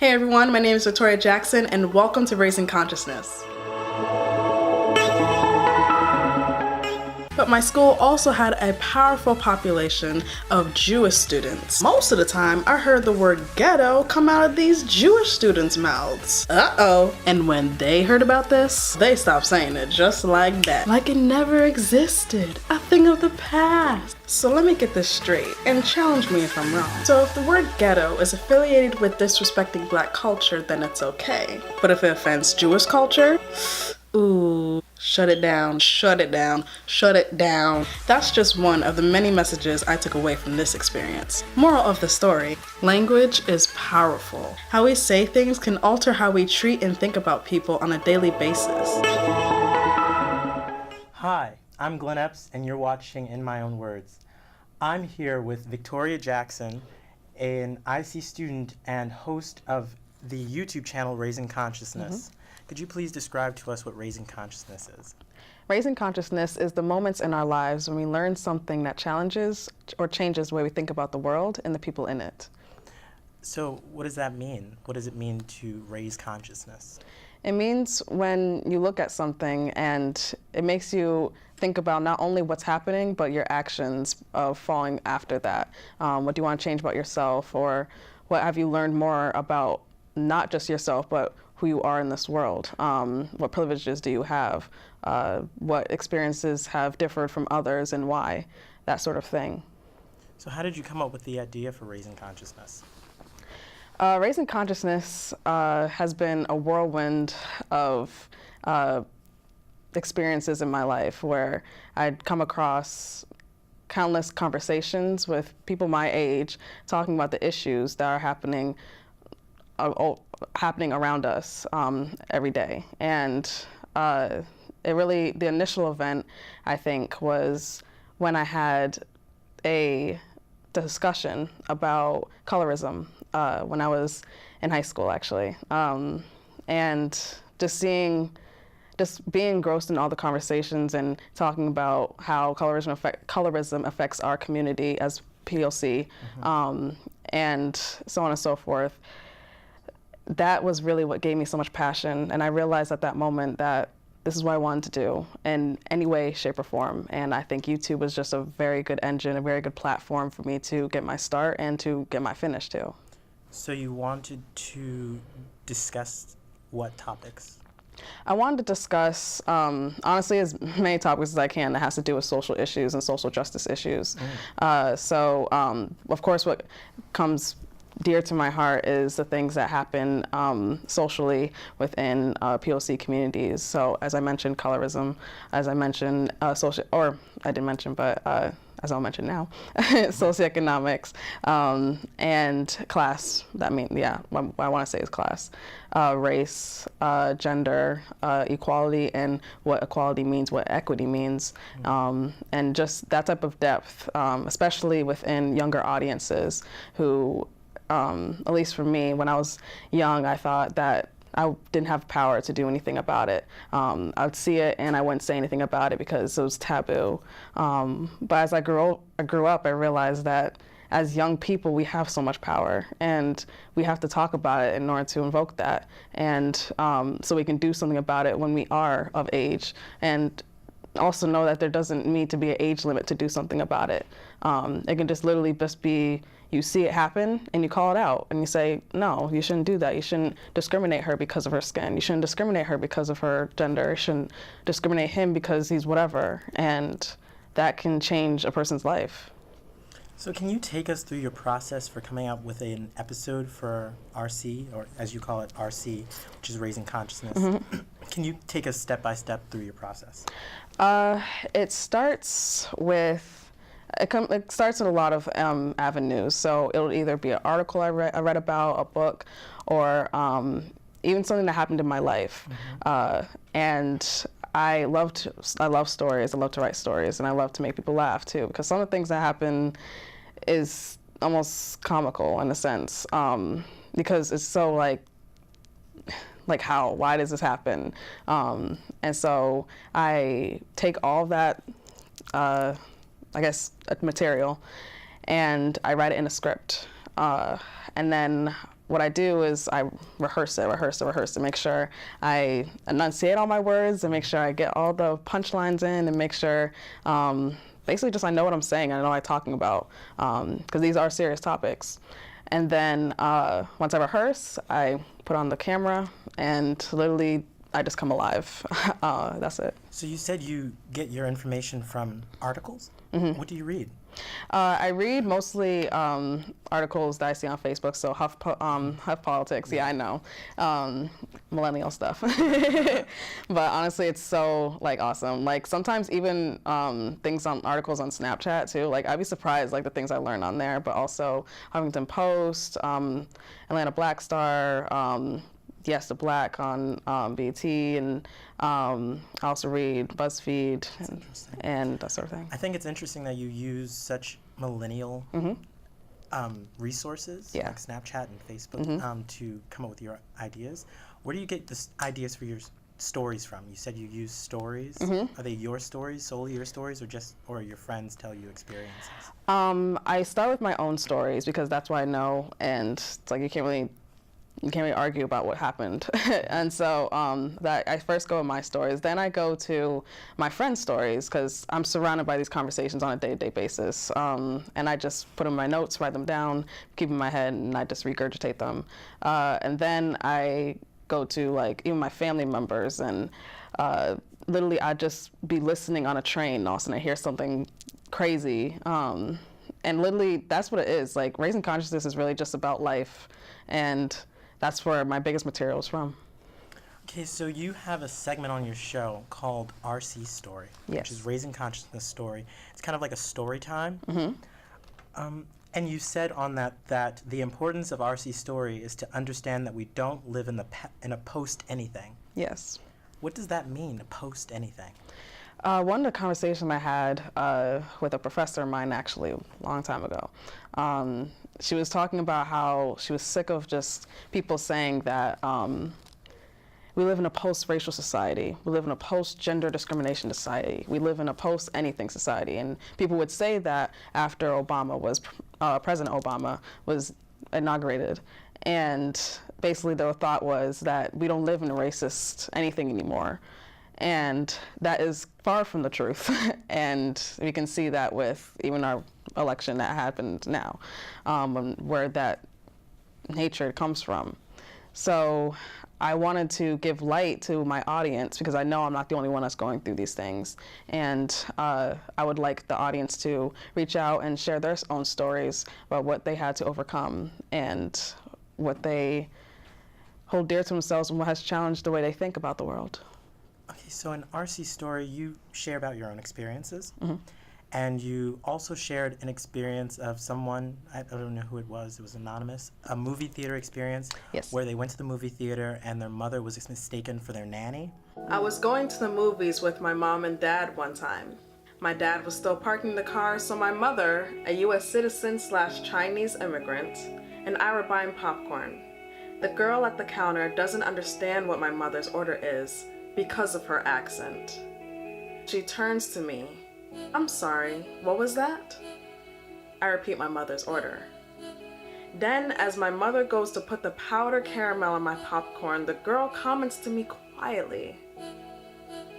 Hey everyone, my name is Victoria Jackson and welcome to Raising Consciousness. But my school also had a powerful population of Jewish students. Most of the time, I heard the word ghetto come out of these Jewish students' mouths. Uh-oh. And when they heard about this, they stopped saying it just like that. Like it never existed. A thing of the past. So let me get this straight and challenge me if I'm wrong. So if the word ghetto is affiliated with disrespecting Black culture, then it's okay. But if it offends Jewish culture, ooh, shut it down, shut it down, shut it down. That's just one of the many messages I took away from this experience. Moral of the story, language is powerful. How we say things can alter how we treat and think about people on a daily basis. Hi, I'm Glenn Epps and you're watching In My Own Words. I'm here with Victoria Jackson, an IC student and host of the YouTube channel Raising Consciousness. Could you please describe to us what Raising Consciousness is? Raising Consciousness is the moments in our lives when we learn something that challenges or changes the way we think about the world and the people in it. So what does that mean? What does it mean to raise consciousness? It means when you look at something and it makes you think about not only what's happening, but your actions of following after that. What do you want to change about yourself, or what have you learned more about not just yourself, but who you are in this world? What privileges do you have? What experiences have differed from others and why? That sort of thing. So how did you come up with the idea for Raising Consciousness? Raising Consciousness has been a whirlwind of experiences in my life where I'd come across countless conversations with people my age talking about the issues that are happening around us every day. And the initial event, I think, was when I had a discussion about colorism when I was in high school, actually. And just being engrossed in all the conversations and talking about how colorism affects our community as POC, and so on and so forth. That was really what gave me so much passion, and I realized at that moment that this is what I wanted to do in any way, shape, or form. And I think YouTube was just a very good engine, a very good platform for me to get my start and to get my finish too. So you wanted to discuss what topics? I wanted to discuss, honestly, as many topics as I can that has to do with social issues and social justice issues. So, of course, what comes dear to my heart is the things that happen socially within POC communities. So, as I mentioned, colorism, as I mentioned, I didn't mention, but as I'll mention now, socioeconomics, and class. What I want to say is class, race, gender, equality, and what equality means, what equity means, and just that type of depth, especially within younger audiences who, at least for me, when I was young, I thought that I didn't have power to do anything about it. I would see it and I wouldn't say anything about it because it was taboo. But as I grew up, I realized that as young people, we have so much power and we have to talk about it in order to invoke that. And so we can do something about it when we are of age. And also know that there doesn't need to be an age limit to do something about it. It can just literally just be, you see it happen and you call it out and you say, no, you shouldn't do that. You shouldn't discriminate her because of her skin. You shouldn't discriminate her because of her gender. You shouldn't discriminate him because he's whatever. And that can change a person's life. So can you take us through your process for coming up with an episode for RC, or as you call it, RC, which is Raising Consciousness? Can you take us step by step through your process? It starts with It starts in a lot of avenues. So it'll either be an article I read about, a book, or even something that happened in my life. And I love stories. I love to write stories, and I love to make people laugh too. Because some of the things that happen is almost comical in a sense, because it's so like why does this happen? And so I take all that material, and I write it in a script. And then what I do is I rehearse it, make sure I enunciate all my words and make sure I get all the punchlines in and make sure basically just I know what I'm saying, I know what I'm talking about, because these are serious topics. And then once I rehearse, I put on the camera and literally I just come alive. That's it. So you said you get your information from articles? Mm-hmm. What do you read? I read mostly articles that I see on Facebook, so Huff Politics, yeah, I know, millennial stuff. But honestly, it's so like awesome. Like sometimes even things on articles on Snapchat too. Like I'd be surprised like the things I learn on there. But also Huffington Post, Atlanta Black Star. Yes, the Black on BT, and I also read BuzzFeed and that sort of thing. I think it's interesting that you use such millennial resources like Snapchat and Facebook to come up with your ideas. Where do you get the ideas for your stories from? You said you use stories. Are they your stories, solely your stories, or your friends tell you experiences? I start with my own stories because that's what I know, and it's like you can't really argue about what happened. And so that I first go with my stories, then I go to my friends' stories because I'm surrounded by these conversations on a day-to-day basis. And I just put them in my notes, write them down, keep them in my head, and I just regurgitate them. And then I go to like even my family members, and literally I'd just be listening on a train and all of a sudden I hear something crazy. And literally that's what it is. Like Raising Consciousness is really just about life, and that's where my biggest material is from. Okay, so you have a segment on your show called RC Story, which is Raising Consciousness Story. It's kind of like a story time. And you said on that the importance of RC Story is to understand that we don't live in a post-anything. Yes. What does that mean, a post-anything? One of the conversations I had with a professor of mine actually a long time ago, she was talking about how she was sick of just people saying that we live in a post-racial society, we live in a post-gender discrimination society, we live in a post-anything society. And people would say that after President Obama was inaugurated. And basically their thought was that we don't live in a racist anything anymore. And that is far from the truth. And we can see that with even our election that happened now, where that hatred comes from. So I wanted to give light to my audience because I know I'm not the only one that's going through these things. And I would like the audience to reach out and share their own stories about what they had to overcome and what they hold dear to themselves and what has challenged the way they think about the world. Okay, so in RC Story, you share about your own experiences, and you also shared an experience of someone, I don't know who it was anonymous, a movie theater experience where they went to the movie theater and their mother was mistaken for their nanny. I was going to the movies with my mom and dad one time. My dad was still parking the car, so my mother, a U.S. citizen / Chinese immigrant, and I were buying popcorn. The girl at the counter doesn't understand what my mother's order is, because of her accent. She turns to me. I'm sorry, what was that? I repeat my mother's order. Then, as my mother goes to put the powdered caramel on my popcorn, the girl comments to me quietly.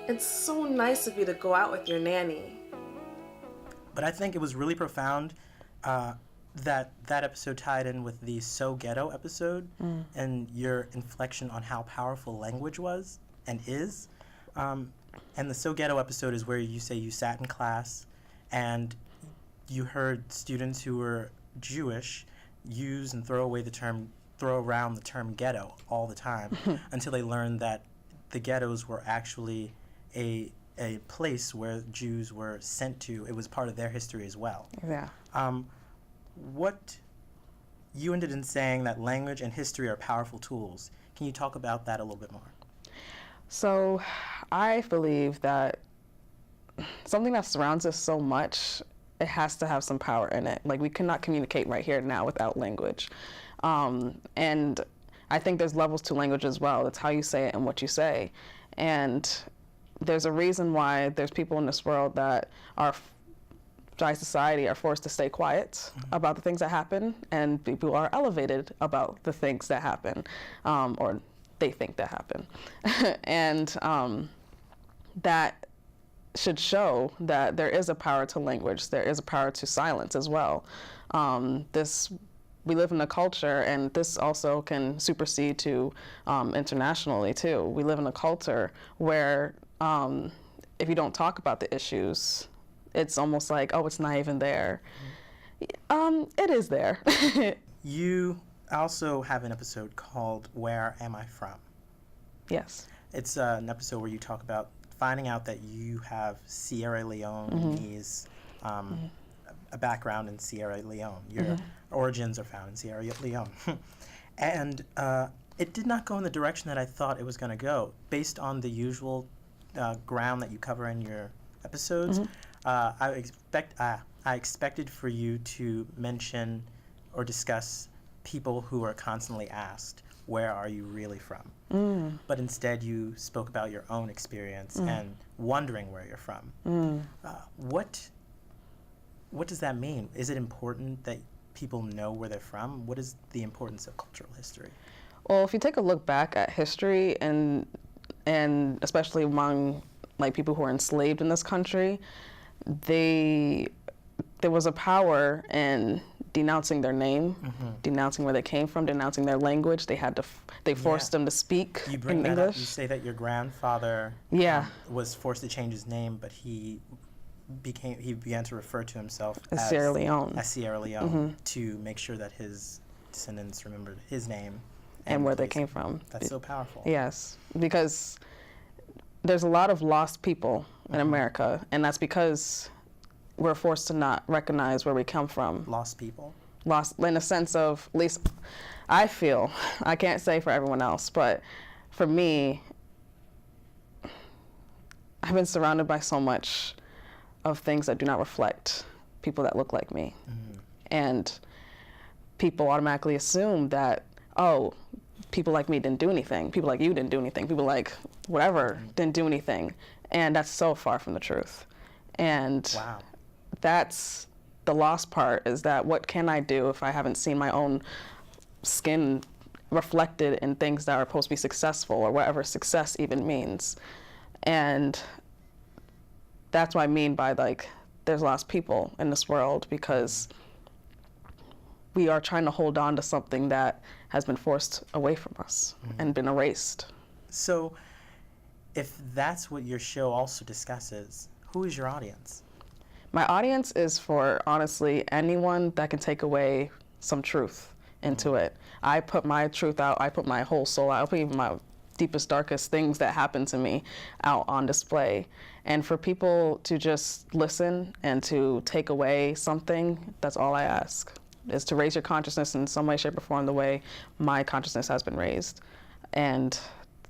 It's so nice of you to go out with your nanny. But I think it was really profound that episode tied in with the So Ghetto episode and your inflection on how powerful language was and is. And the So Ghetto episode is where you say you sat in class and you heard students who were Jewish use and throw around the term ghetto all the time until they learned that the ghettos were actually a place where Jews were sent to. It was part of their history as well. Yeah. What you ended in saying that language and history are powerful tools. Can you talk about that a little bit more? So I believe that something that surrounds us so much, it has to have some power in it. Like we cannot communicate right here and now without language. And I think there's levels to language as well. It's how you say it and what you say. And there's a reason why there's people in this world that are dry society are forced to stay quiet about the things that happen, and people are elevated about the things that happen, or they think that happen. And that should show that there is a power to language, there is a power to silence as well. We live in a culture, and this also can supersede to internationally too. We live in a culture where if you don't talk about the issues, it's almost like, oh, it's not even there. It is there. You also have an episode called Where Am I From? Yes. It's an episode where you talk about finding out that you have Sierra Leone's a background in Sierra Leone. Your origins are found in Sierra Leone. And it did not go in the direction that I thought it was going to go. Based on the usual ground that you cover in your episodes, I expected for you to mention or discuss people who are constantly asked, where are you really from? But instead you spoke about your own experience and wondering where you're from. What does that mean? Is it important that people know where they're from? What is the importance of cultural history? Well, if you take a look back at history, and especially among like people who are enslaved in this country, there was a power in denouncing their name, denouncing where they came from, denouncing their language. They forced them to speak you bring in that English. Up. You say that your grandfather was forced to change his name, but he began to refer to himself as Sierra Leone. As Sierra Leone to make sure that his descendants remembered his name and where they came from. That's so powerful. Yes, because there's a lot of lost people in America, and that's because we're forced to not recognize where we come from. Lost people? Lost in a sense of, at least I feel, I can't say for everyone else, but for me, I've been surrounded by so much of things that do not reflect people that look like me. And people automatically assume that, oh, people like me didn't do anything. People like you didn't do anything. People like whatever didn't do anything. And that's so far from the truth. And that's the lost part, is that what can I do if I haven't seen my own skin reflected in things that are supposed to be successful, or whatever success even means. And that's what I mean by, like, there's lost people in this world, because we are trying to hold on to something that has been forced away from us and been erased. So if that's what your show also discusses, who is your audience? My audience is for, honestly, anyone that can take away some truth into it. I put my truth out, I put my whole soul out, I put even my deepest, darkest things that happen to me out on display. And for people to just listen and to take away something, that's all I ask, is to raise your consciousness in some way, shape, or form the way my consciousness has been raised. And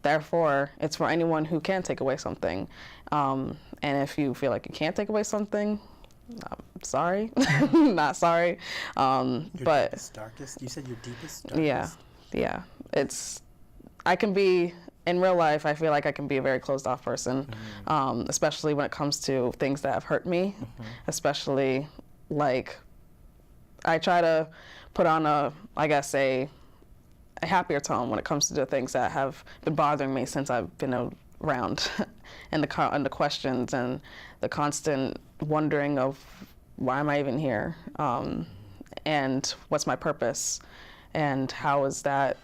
therefore, it's for anyone who can take away something. And if you feel like you can't take away something, I'm sorry, not sorry. Your But deepest, darkest? You said your deepest, darkest? Yeah. I can be, in real life, I feel like I can be a very closed off person, especially when it comes to things that have hurt me, especially, like, I try to put on a happier tone when it comes to the things that have been bothering me since I've been around, and the questions and the constant wondering of why am I even here, and what's my purpose, and how is that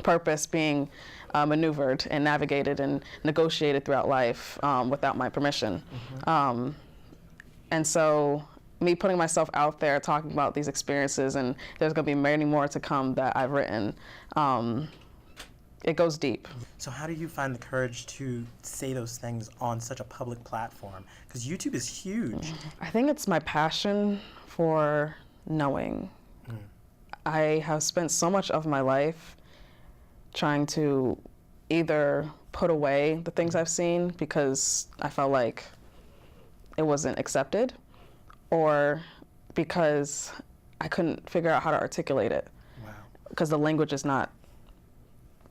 purpose being maneuvered and navigated and negotiated throughout life without my permission. And so me putting myself out there, talking about these experiences, and there's going to be many more to come that I've written, it goes deep. So how do you find the courage to say those things on such a public platform? Because YouTube is huge. I think it's my passion for knowing. I have spent so much of my life trying to either put away the things I've seen because I felt like it wasn't accepted, or because I couldn't figure out how to articulate it. Wow. Because the language is not,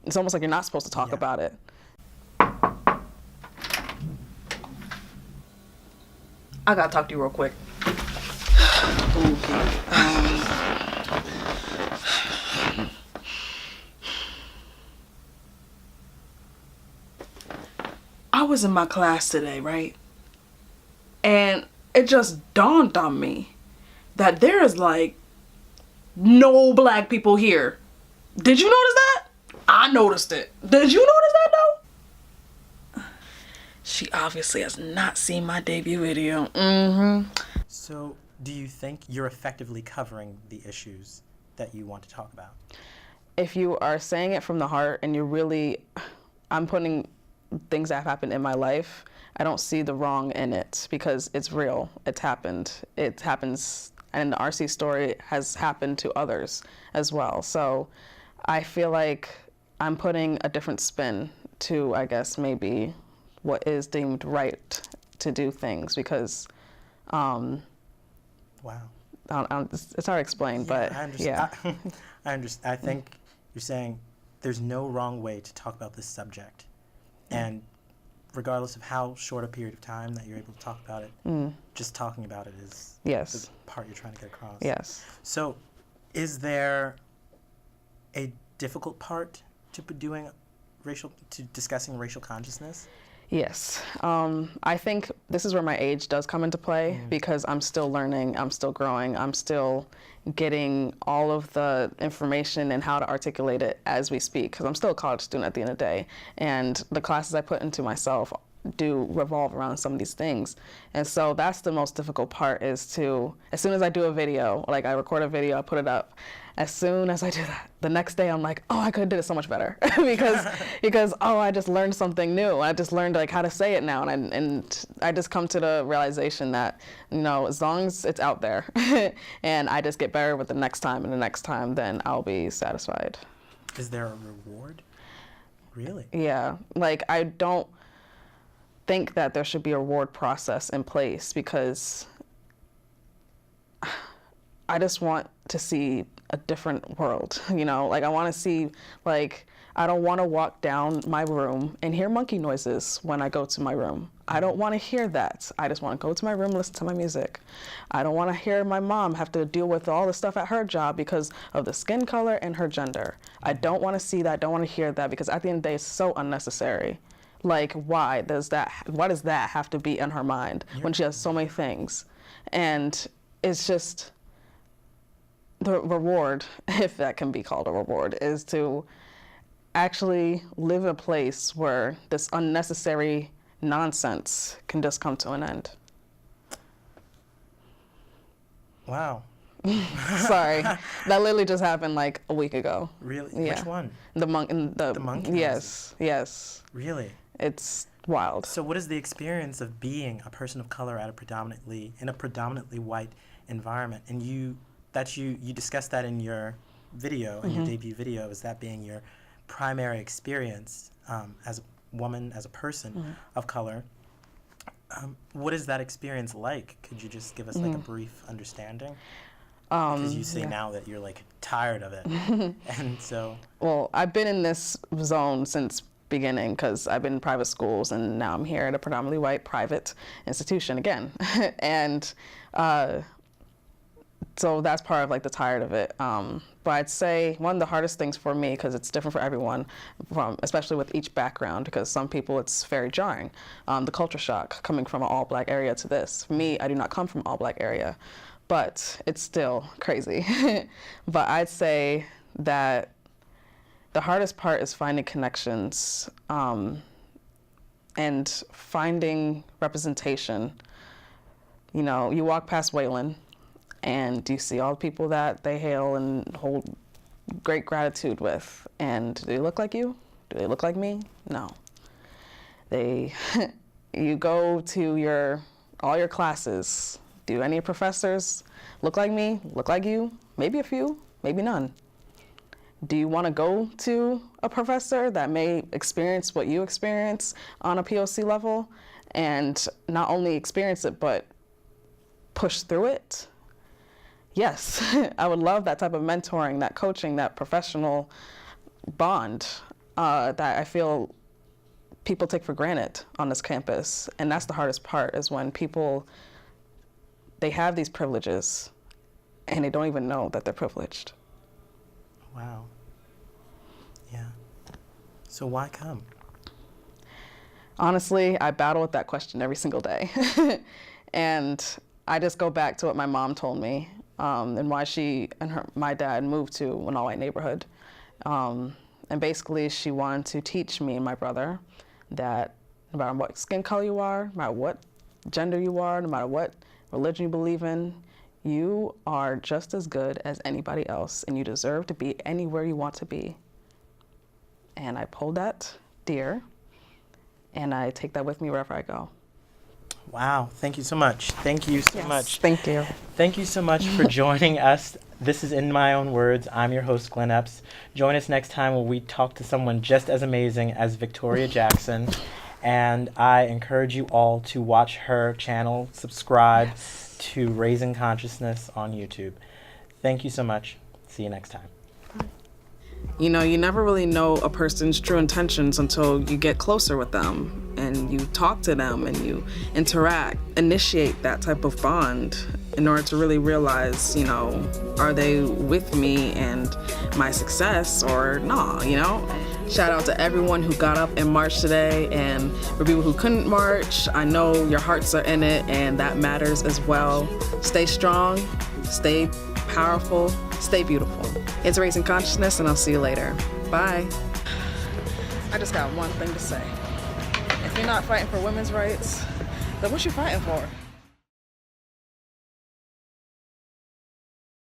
it's almost like you're not supposed to talk about it. I gotta talk to you real quick. I was in my class today, right? And it just dawned on me that there is like no black people here. Did you notice that? I noticed it. Did you notice that though? She obviously has not seen my debut video. So, do you think you're effectively covering the issues that you want to talk about? If you are saying it from the heart and I'm putting things that have happened in my life, I don't see the wrong in it because it's real. It's happened. It happens, and the RC story has happened to others as well. So I feel like I'm putting a different spin to, I guess, maybe what is deemed right to do things because, Wow. it's hard to explain, but I understand. yeah. I understand. I think you're saying there's no wrong way to talk about this subject. And regardless of how short a period of time that you're able to talk about it, just talking about it is Yes. the part you're trying to get across. Yes. So, is there a difficult part to discussing racial consciousness? Yes. I think this is where my age does come into play because I'm still learning, I'm still growing, I'm still getting all of the information and how to articulate it as we speak because I'm still a college student at the end of the day. And the classes I put into myself do revolve around some of these things. And so that's the most difficult part is to, as soon as I do a video, like I record a video, I put it up, as soon as I do that, the next day I'm like, oh, I could have did it so much better because oh, I just learned something new. I just learned like how to say it now, and I just come to the realization that as long as it's out there, and I just get better with the next time and the next time, then I'll be satisfied. Is there a reward? Really? Yeah, like I don't think that there should be a reward process in place because I just want to see a different world, like I want to see, like, I don't want to walk down my room and hear monkey noises when I go to my room. I don't want to hear that. I just want to go to my room, listen to my music. I don't want to hear my mom have to deal with all the stuff at her job because of the skin color and her gender. I don't want to see that. I don't want to hear that because at the end of the day, it's so unnecessary. Like, why does that have to be in her mind when she has so many things? And it's just, the reward, if that can be called a reward, is to actually live in a place where this unnecessary nonsense can just come to an end. Wow. Sorry, that literally just happened like a week ago. Really? Yeah. Which one? The monkey Yes, yes. Really? It's wild. So what is the experience of being a person of color in a predominantly white environment? And you discussed that in your video, in your debut video, as that being your primary experience as a woman, as a person of color. What is that experience like? Could you just give us like a brief understanding? Because you say now that you're like tired of it, and so. Well, I've been in this zone since beginning because I've been in private schools and now I'm here at a predominantly white private institution again, and so that's part of like the tired of it. But I'd say one of the hardest things for me, because it's different for everyone, especially with each background, because some people it's very jarring, the culture shock coming from an all-black area to this. For me, I do not come from an all-black area, but it's still crazy. But I'd say that the hardest part is finding connections and finding representation. You walk past Wayland, and you see all the people that they hail and hold great gratitude with. And do they look like you? Do they look like me? No. You go to all your classes. Do any professors look like me? Look like you? Maybe a few, maybe none. Do you want to go to a professor that may experience what you experience on a POC level and not only experience it, but push through it? Yes, I would love that type of mentoring, that coaching, that professional bond that I feel people take for granted on this campus. And that's the hardest part, is when people they have these privileges and they don't even know that they're privileged. Wow. Yeah. So why come? Honestly, I battle with that question every single day. And I just go back to what my mom told me, and why she and my dad moved to an all-white neighborhood. And basically, she wanted to teach me and my brother that no matter what skin color you are, no matter what gender you are, no matter what religion you believe in, you are just as good as anybody else, and you deserve to be anywhere you want to be. And I pulled that deer, and I take that with me wherever I go. Wow. Thank you so much. Thank you so much. Thank you. Thank you so much for joining us. This is In My Own Words. I'm your host, Glenn Epps. Join us next time when we talk to someone just as amazing as Victoria Jackson. And I encourage you all to watch her channel, subscribe to Raising Consciousness on YouTube. Thank you so much. See you next time. You know, you never really know a person's true intentions until you get closer with them and you talk to them and you interact, initiate that type of bond in order to really realize, you know, are they with me and my success or not, you know? Shout out to everyone who got up and marched today, and for people who couldn't march, I know your hearts are in it and that matters as well. Stay strong, stay powerful, stay beautiful. It's Raising Consciousness, and I'll see you later. Bye. I just got one thing to say. If you're not fighting for women's rights, then what you fighting for?